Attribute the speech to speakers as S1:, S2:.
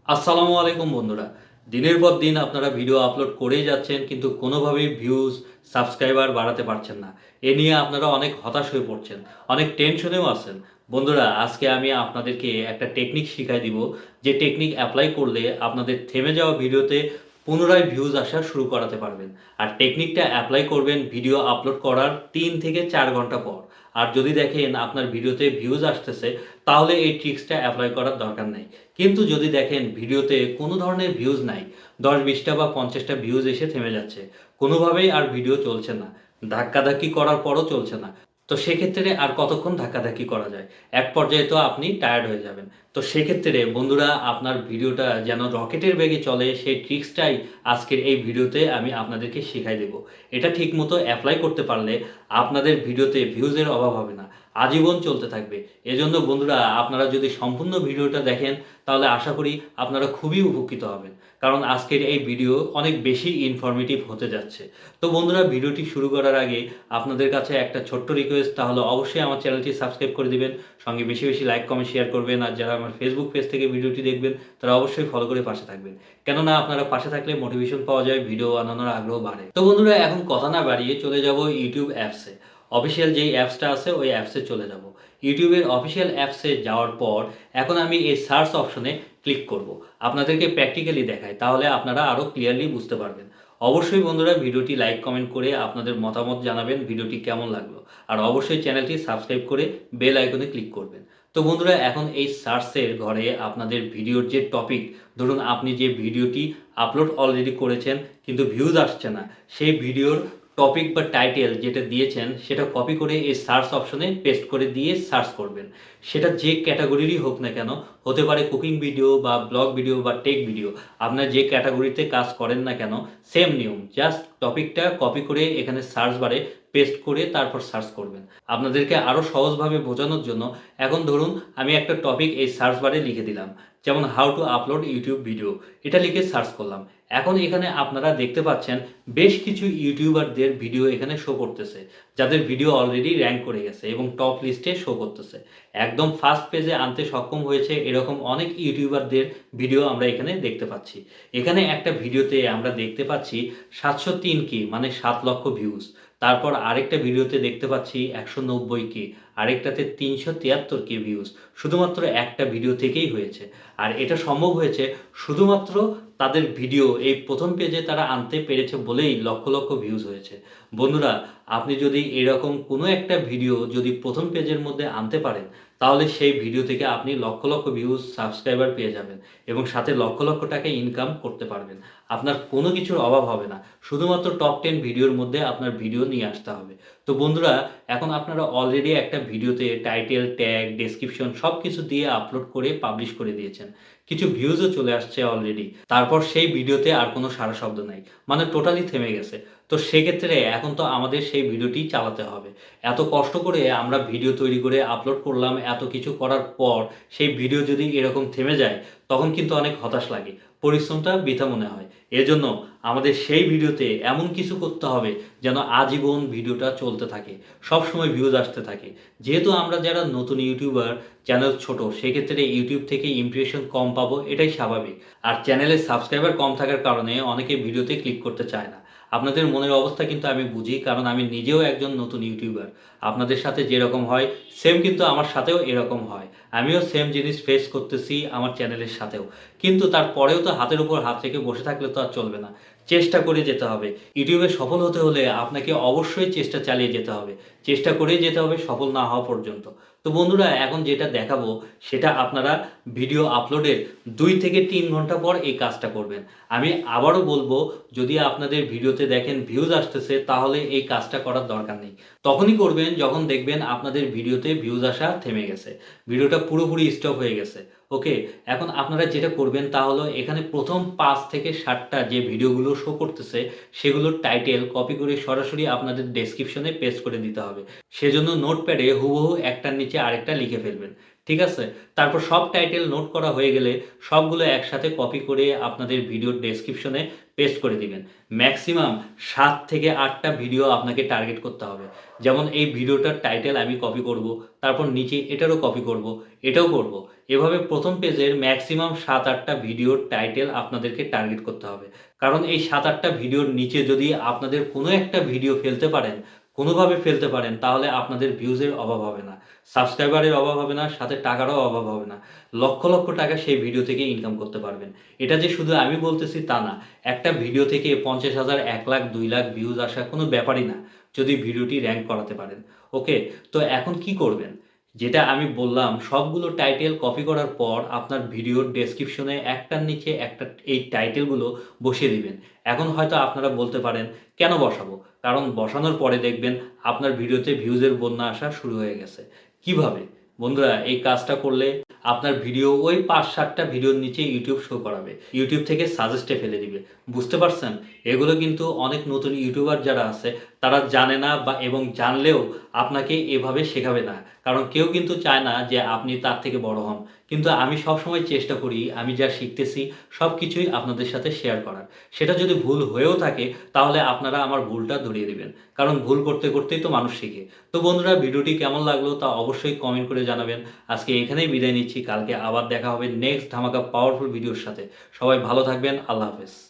S1: আসসালামু আলাইকুম বন্ধুরা। দিনের পর দিন আপনারা ভিডিও আপলোড করেই যাচ্ছেন কিন্তু কোনোভাবেই ভিউজ, সাবস্ক্রাইবার বাড়াতে পারছেন না। এ নিয়ে আপনারা অনেক হতাশ হয়ে পড়ছেন, অনেক টেনশনেও আছেন। বন্ধুরা, আজকে আমি আপনাদেরকে একটা টেকনিক শিখাই দিব, যে টেকনিক অ্যাপ্লাই করলে আপনাদের থেমে যাওয়া ভিডিওতে পুনরায় ভিউজ আসা শুরু করাতে পারবেন। আর টেকনিকটা অ্যাপ্লাই করবেন ভিডিও আপলোড করার ৩ থেকে ৪ ঘন্টা পর। আর যদি দেখেন আপনার ভিডিওতে ভিউজ আসতেছে, তাহলে এই ট্রিক্সটা অ্যাপ্লাই করার দরকার নেই। কিন্তু যদি দেখেন ভিডিওতে কোনো ধরনের ভিউজ নাই, ১০-২০টা বা ৫০টা ভিউজ এসে থেমে যাচ্ছে, কোনোভাবেই আর ভিডিও চলছে না, ধাক্কাধাক্কি করার পরও চলছে না, তো সেক্ষেত্রে আর কতক্ষণ ধাক্কাধাক্কি করা যায়? এক পর্যায়ে তো আপনি টায়ার্ড হয়ে যাবেন। তো সেক্ষেত্রে বন্ধুরা, আপনার ভিডিওটা যেন রকেটের বেগে চলে সেই ট্রিক্সটাই আজকের এই ভিডিওতে আমি আপনাদেরকে শেখাই দেব। এটা ঠিকমতো অ্যাপ্লাই করতে পারলে আপনাদের ভিডিওতে ভিউজের অভাব হবে না, আজীবন চলতে থাকবে। এজন্য বন্ধুরা, আপনারা যদি সম্পূর্ণ ভিডিওটা দেখেন তাহলে আশা করি আপনারা খুবই উপকৃত হবেন। কারণ আজকের এই ভিডিও অনেক বেশি ইনফরমেটিভ হতে যাচ্ছে। তো বন্ধুরা, ভিডিওটি শুরু করার আগে আপনাদের কাছে একটা ছোট্ট রিকোয়েস্ট, তাহলে অবশ্যই আমার চ্যানেলটি সাবস্ক্রাইব করে দিবেন। সঙ্গে বেশি বেশি লাইক, কমেন্ট, শেয়ার করবেন। আর যারা আমার ফেসবুক পেজ থেকে ভিডিওটি দেখবেন তারা অবশ্যই ফলো করে পাশে থাকবেন। কেননা আপনারা পাশে থাকলে মোটিভেশন পাওয়া যায়, ভিডিও বানানোর আগ্রহ বাড়ে। তো বন্ধুরা, এখন কথা না বাড়িয়ে চলে যাব ইউটিউব অ্যাপসে। অফিসিয়াল যেই অ্যাপসটা আছে ওই অ্যাপসে চলে যাব। ইউটিউবের অফিসিয়াল অ্যাপসে যাওয়ার পর এখন আমি এই সার্চ অপশনে ক্লিক করব। আপনাদেরকে প্র্যাকটিক্যালি দেখাই, তাহলে আপনারা আরও ক্লিয়ারলি বুঝতে পারবেন। অবশ্যই বন্ধুরা, ভিডিওটি লাইক, কমেন্ট করে আপনাদের মতামত জানাবেন ভিডিওটি কেমন লাগলো। আর অবশ্যই চ্যানেলটি সাবস্ক্রাইব করে বেল আইকনে ক্লিক করবেন। তো বন্ধুরা, এখন এই সার্চের ঘরে আপনাদের ভিডিওর যে টপিক, ধরুন আপনি যে ভিডিওটি আপলোড অলরেডি করেছেন কিন্তু ভিউজ আসছে না, সেই ভিডিওর টপিক বা টাইটেল যেটা দিয়েছেন সেটা কপি করে এই সার্চ অপশনে পেস্ট করে দিয়ে সার্চ করবেন। সেটা যে ক্যাটাগরিরই হোক না কেন, হতে পারে কুকিং ভিডিও বা ব্লগ ভিডিও বা টেক ভিডিও, আপনার যে ক্যাটাগরিতে কাজ করেন না কেন, সেম নিয়ম, জাস্ট টপিকটা কপি করে এখানে সার্চ বারে পেস্ট করে তারপর সার্চ করবেন। আপনাদেরকে আরও সহজভাবে বোঝানোর জন্য এখন ধরুন আমি একটা টপিক এই সার্চ বারে লিখে দিলাম, যেমন how to upload YouTube video, এটা লিখে সার্চ করলাম। এখন এখানে আপনারা দেখতে পাচ্ছেন বেশ কিছু ইউটিউবারদের ভিডিও এখানে শো করতেছে, যাদের ভিডিও অলরেডি র্যাঙ্ক করে গেছে এবং টপ লিস্টে শো করতেছে। একদম ফার্স্ট পেজে আনতে সক্ষম হয়েছে এরকম অনেক ইউটিউবারদের ভিডিও আমরা এখানে দেখতে পাচ্ছি। এখানে একটা ভিডিওতে আমরা দেখতে পাচ্ছি 703 কে, মানে 7 লক্ষ ভিউজ। তারপর আরেকটা ভিডিওতে দেখতে পাচ্ছি 190 কে, আরেকটাতে 373 কে ভিউজ। শুধুমাত্র একটা ভিডিও থেকেই হয়েছে। আর এটা সম্ভব হয়েছে শুধুমাত্র তাদের ভিডিও এই প্রথম পেজে তারা আনতে পেরেছে বলেই লক্ষ লক্ষ ভিউজ হয়েছে। বন্ধুরা, আপনি যদি এরকম কোনো একটা ভিডিও যদি প্রথম পেজের মধ্যে আনতে পারেন, তাহলে সেই ভিডিও থেকে আপনি লক্ষ লক্ষ ভিউজ, সাবস্ক্রাইবার পেয়ে যাবেন এবং সাথে লক্ষ লক্ষ টাকা ইনকাম করতে পারবেন। আপনার কোনো কিছুর অভাব হবে না, শুধুমাত্র টপ 10 ভিডিওর মধ্যে আপনার ভিডিও নিয়ে আসতে হবে। তো বন্ধুরা, এখন আপনারা অলরেডি একটা ভিডিওতে টাইটেল, ট্যাগ, ডেসক্রিপশন সব কিছু দিয়ে আপলোড করে পাবলিশ করে দিয়েছেন, কিছু ভিউজও চলে আসছে অলরেডি। তারপর সেই ভিডিওতে আর কোনো সাড়া শব্দ নাই, মানে টোটালি থেমে গেছে। তো সেক্ষেত্রে এখন তো আমাদের সেই ভিডিওটি চালাতে হবে। এত কষ্ট করে আমরা ভিডিও তৈরি করে আপলোড করলাম, এত কিছু করার পর সেই ভিডিও যদি এরকম থেমে যায়, তখন কিন্তু অনেক হতাশ লাগে, পরিশ্রমটা বৃথা মনে হয়। এজন্য আমাদের সেই ভিডিওতে এমন কিছু করতে হবে যেন আজীবন ভিডিওটা চলতে থাকে, সবসময় ভিউজ আসতে থাকে। যেহেতু আমরা যারা নতুন ইউটিউবার, চ্যানেল ছোট, সেক্ষেত্রে ইউটিউব থেকে ইমপ্রেশন কম পাবো, এটাই স্বাভাবিক। আর চ্যানেলের সাবস্ক্রাইবার কম থাকার কারণে অনেকে ভিডিওতে ক্লিক করতে চায় না। আপনাদের মনের অবস্থা কিন্তু আমি বুঝি, কারণ আমি নিজেও একজন নতুন ইউটিউবার। আপনাদের সাথে যেরকম হয় সেম কিন্তু আমার সাথেও এরকম হয়। আমিও সেম জিনিস ফেস করতেছি আমার চ্যানেলের সাথেও। কিন্তু তারপরেও তো হাতের উপর হাত রেখে বসে থাকলে তো আর চলবে না। চেষ্টা করে যেতে হবে। ইউটিউবে সফল হতে হলে আপনাকে অবশ্যই চেষ্টা চালিয়ে যেতে হবে। চেষ্টা করেই যেতে হবে সফল না হওয়া পর্যন্ত। তো বন্ধুরা, এখন যেটা দেখাবো সেটা আপনারা ভিডিও আপলোডের ২ থেকে ৩ ঘন্টা পর এই কাজটা করবেন। আমি আবারও বলবো, যদি আপনাদের ভিডিওতে দেখেন ভিউজ আসতেছে তাহলে এই কাজটা করার দরকার নেই। তখনই করবেন যখন দেখবেন আপনাদের ভিডিওতে ভিউজ আসা থেমে গেছে, ভিডিওটা পুরোপুরি স্টপ হয়ে গেছে। ওকে, এখন আপনারা যেটা করবেন তা হলো এখানে প্রথম ৫ থেকে ৭টা যে ভিডিওগুলো শো করতেছে সেগুলোর টাইটেল কপি করে সরাসরি আপনাদের ডেসক্রিপশনে পেস্ট করে দিতে হবে। সেজন্য নোটপ্যাডে হুবহু একটার নিচে আরেকটা লিখে ফেলবেন। ঠিক আছে? তারপর সব টাইটেল নোট করা হয়ে গেলে সবগুলো একসাথে কপি করে আপনাদের ভিডিওর ডেসক্রিপশনে পেস্ট করে দিবেন। ম্যাক্সিমাম ৭ থেকে ৮ টা ভিডিও আপনাকে টার্গেট করতে হবে। যেমন এই ভিডিওটার টাইটেল আমি কপি করব, তারপর নিচে এটারও কপি করব, এটাও করব। এভাবে ১ম পেজের ম্যাক্সিমাম ৭-৮ টা ভিডিওর টাইটেল আপনাদেরকে টার্গেট করতে হবে। কারণ এই ৭-৮ টা ভিডিওর নিচে যদি আপনাদের কোনো একটা ভিডিও ফেলতে পারেন, কোনোভাবে ফেলতে পারেন, তাহলে আপনাদের ভিউজের অভাব হবে না। সাবস্ক্রাইবারের অভাব হবে না, সাথে টাকারও অভাব হবে না। লক্ষ, লক্ষ টাকা সেই ভিডিও থেকে ইনকাম করতে পারবেন। এটা যে শুধু আমি বলতেছি তা না। একটা ভিডিও থেকে ৫০,০০০, ১,০০,০০০, ২,০০,০০০ ভিউজ আসা কোনো ব্যাপারই না। যদি ভিডিওটি র‍্যাংক করাতে পারেন। ওকে? তো এখন কি করবেন? যেটা আমি বললাম সবগুলো টাইটেল কপি করার পর আপনার ভিডিওর ডেসক্রিপশনে একটার নিচে একটা এই টাইটেলগুলো বসিয়ে দিবেন। এখন হয়তো আপনারা বলতে পারেন, "কেন বসাবো?" কারণ বসানোর পরে দেখবেন আপনার ভিডিওতে ভিউজের বন্যা আসা শুরু হয়ে গেছে। কিভাবে? বন্ধুরা এই কাজটা করলে আপনার ভিডিও ওই ৫-৭ টা ভিডিওর নিচে YouTube শো করাবে। YouTube থেকে সাজেস্টে ফেলে দিবে। বুঝতে পারছেন? এগুলো কিন্তু অনেক নতুন ইউটিউবার যারা আছে তারা জানে না বা এবং জানলেও আপনাকে এভাবে শেখাবে না। কারণ কেউ কিন্তু চায় না যে আপনি তার থেকে বড় হন। কিন্তু আমি সবসময় চেষ্টা করি আমি যা শিখতেছি সবকিছুই আপনাদের সাথে শেয়ার করার। সেটা যদি ভুল হয়েও থাকে তাহলে আপনারা আমার ভুলটা ধরিয়ে দিবেন। কারণ ভুল করতে, করতেই তো মানুষ শিখে। তো বন্ধুরা ভিডিওটি কেমন লাগলো তা অবশ্যই কমেন্ট করে জানাবেন। আজকে এখানেই বিদায় নিচ্ছি। কালকে আবার দেখা হবে নেক্সট ধামাকা পাওয়ারফুল ভিডিওর সাথে। সবাই ভালো থাকবেন। আল্লাহ হাফেজ।